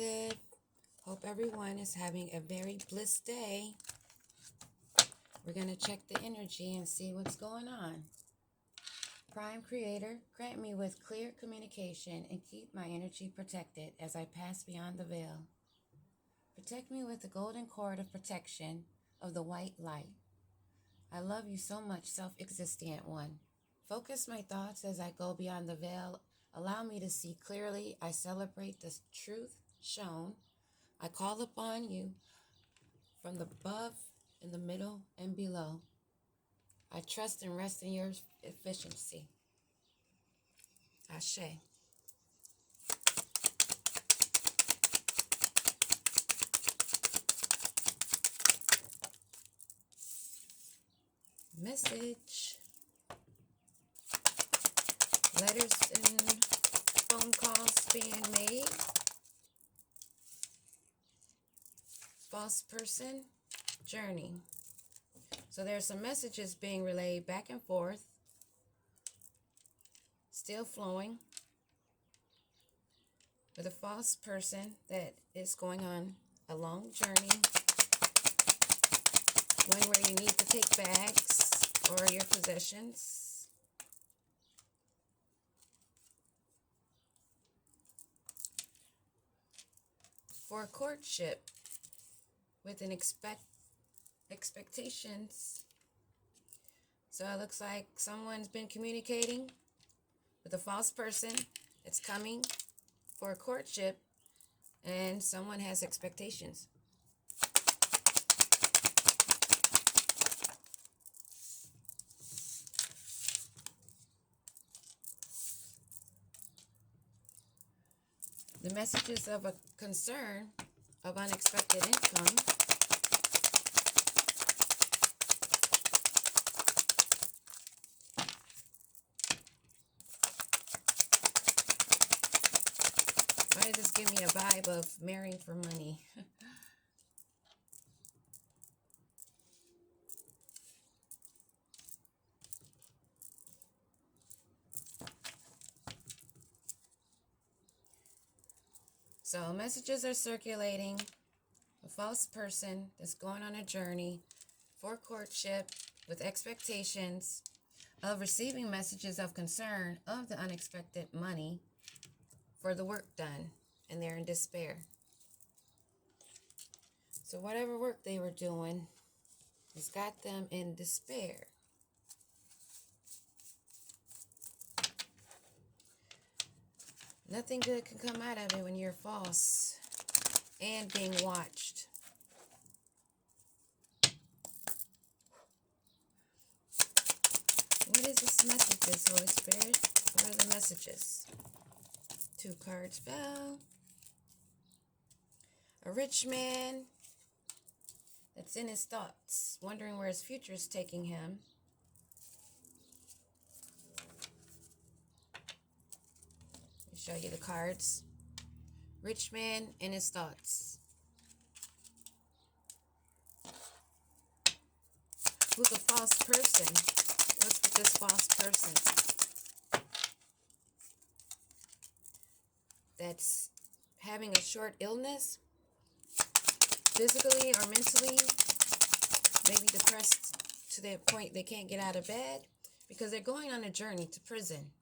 Collective. Hope everyone is having a very blissed day. We're going to check the energy and see what's going on. Prime Creator, grant me with clear communication and keep my energy protected as I pass beyond the veil. Protect me with the golden cord of protection of the white light. I love you so much, self-existent one. Focus my thoughts as I go beyond the veil. Allow me to see clearly. I celebrate the truth shown. I call upon you from the above, in the middle, and below. I trust and rest in your efficiency. Ashe. Message. Letters and phone calls being made. False person. Journey. So there's some messages being relayed back and forth. Still flowing. With a false person that is going on a long journey. One where you need to take bags or your possessions. For a courtship with an expectations. So it looks like someone's been communicating with a false person that's coming for a courtship, and someone has expectations. The messages of a concern of unexpected income. Why did this give me a vibe of marrying for money? So messages are circulating. A false person that's going on a journey for courtship with expectations of receiving messages of concern of the unexpected money for the work done, and they're in despair. So whatever work they were doing has got them in despair. Nothing good can come out of it when you're false and being watched. What is this messages, Holy Spirit? What are the messages? 2 cards fell. A rich man that's in his thoughts, wondering where his future is taking him. Show you the cards. Rich man in his thoughts. Who's a false person? What's with this false person? That's having a short illness, physically or mentally, maybe depressed to the point they can't get out of bed because they're going on a journey to prison.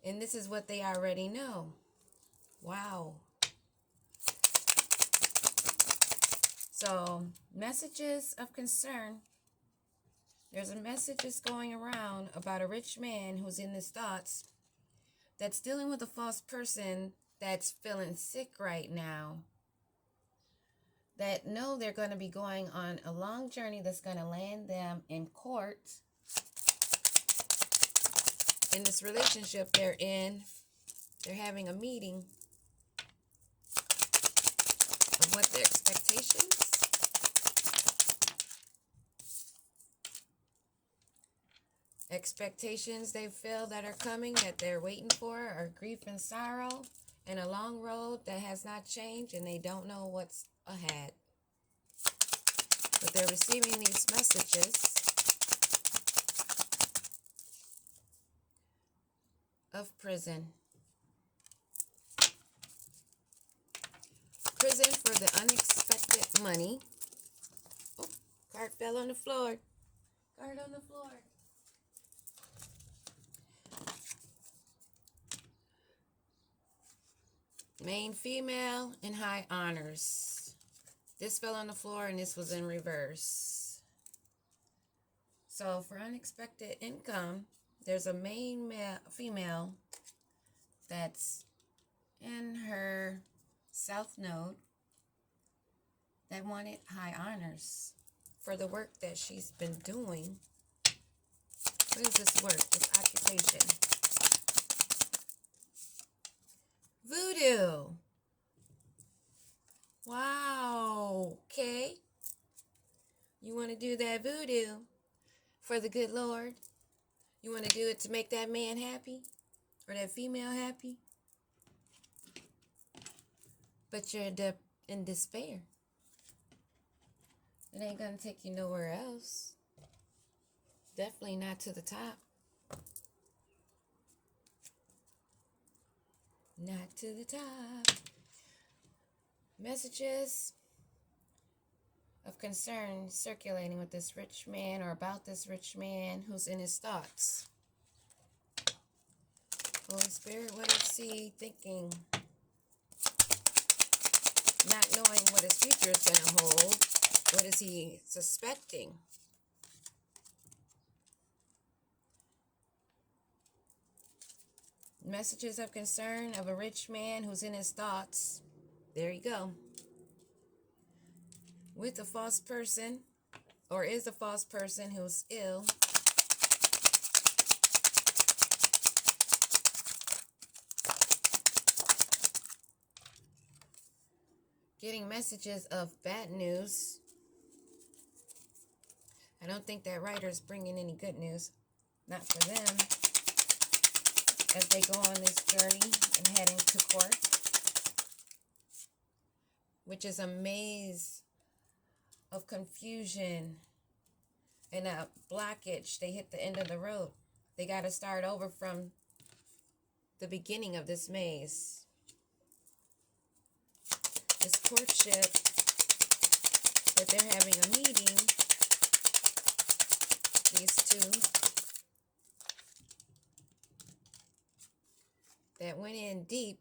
And this is what they already know. Wow. So, messages of concern. There's a message that's going around about a rich man who's in his thoughts that's dealing with a false person that's feeling sick right now. That know they're going to be going on a long journey that's going to land them in court. In this relationship they're in, they're having a meeting of what their expectations. Expectations they feel that are coming, that they're waiting for, are grief and sorrow, and a long road that has not changed, and they don't know what's ahead. But they're receiving these messages of prison. prison for the unexpected money. Oh, card fell on the floor. Card on the floor. Main female in high honors. This fell on the floor and this was in reverse. So for unexpected income, there's a main female that's in her south node that wanted high honors for the work that she's been doing. What is this work, this occupation? Voodoo. Wow. Okay. You want to do that voodoo for the good Lord? You want to do it to make that man happy or that female happy? But you're in despair. It ain't going to take you nowhere else. Definitely not to the top. Not to the top. Messages of concern circulating with this rich man or about this rich man who's in his thoughts. Holy Spirit, what is he thinking? Not knowing what his future is going to hold. What is he suspecting? Messages of concern of a rich man who's in his thoughts. There you go. With a false person, or is a false person who's ill. Getting messages of bad news. I don't think that writer's bringing any good news. Not for them. As they go on this journey and heading to court. Which is a maze of confusion and a blockage. They hit the end of the road. They got to start over from the beginning of this maze. This courtship that they're having a meeting, these two, that went in deep,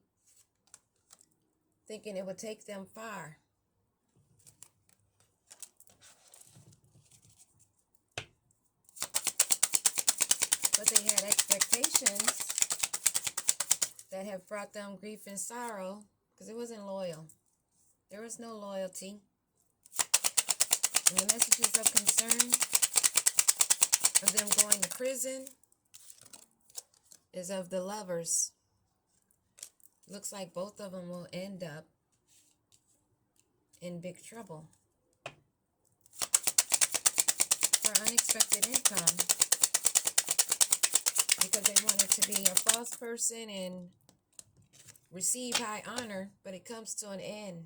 thinking it would take them far. But they had expectations that have brought them grief and sorrow because it wasn't loyal. There was no loyalty. And the messages of concern of them going to prison is of the lovers. Looks like both of them will end up in big trouble for unexpected income because they wanted to be a false person and receive high honor, but it comes to an end.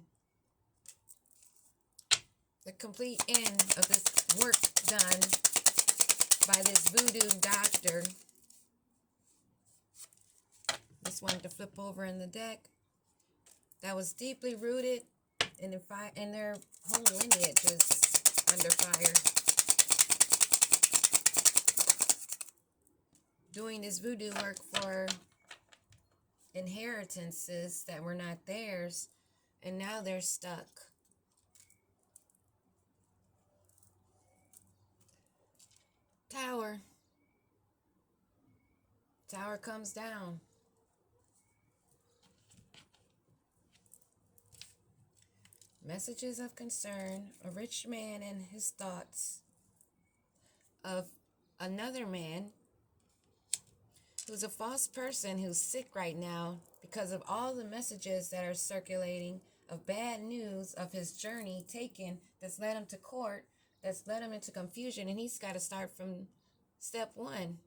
The complete end of this work done by this voodoo doctor. This one to flip over in the deck. That was deeply rooted in their whole lineage is under fire. Doing this voodoo work for inheritances that were not theirs, and now they're stuck. Tower. Tower comes down. Messages of concern, a rich man and his thoughts of another man who's a false person who's sick right now because of all the messages that are circulating of bad news of his journey taken that's led him to court, that's led him into confusion, and he's got to start from step one.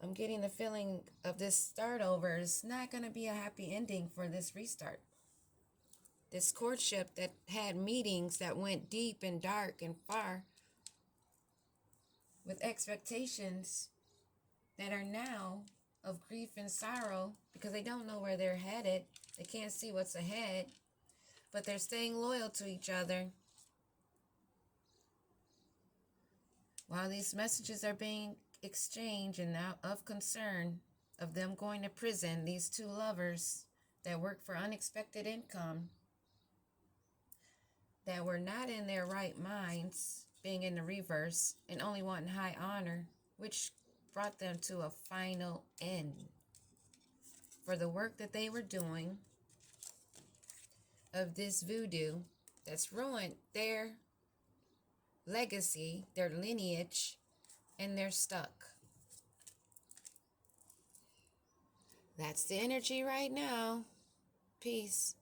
I'm getting the feeling of this start over is not going to be a happy ending for this restart. This courtship that had meetings that went deep and dark and far with expectations that are now of grief and sorrow because they don't know where they're headed. They can't see what's ahead, but they're staying loyal to each other. While these messages are being exchanged and now of concern of them going to prison, these two lovers that work for unexpected income, that were not in their right minds, being in the reverse and only wanting high honor, which brought them to a final end for the work that they were doing of this voodoo that's ruined their legacy, their lineage, and they're stuck. That's the energy right now. Peace.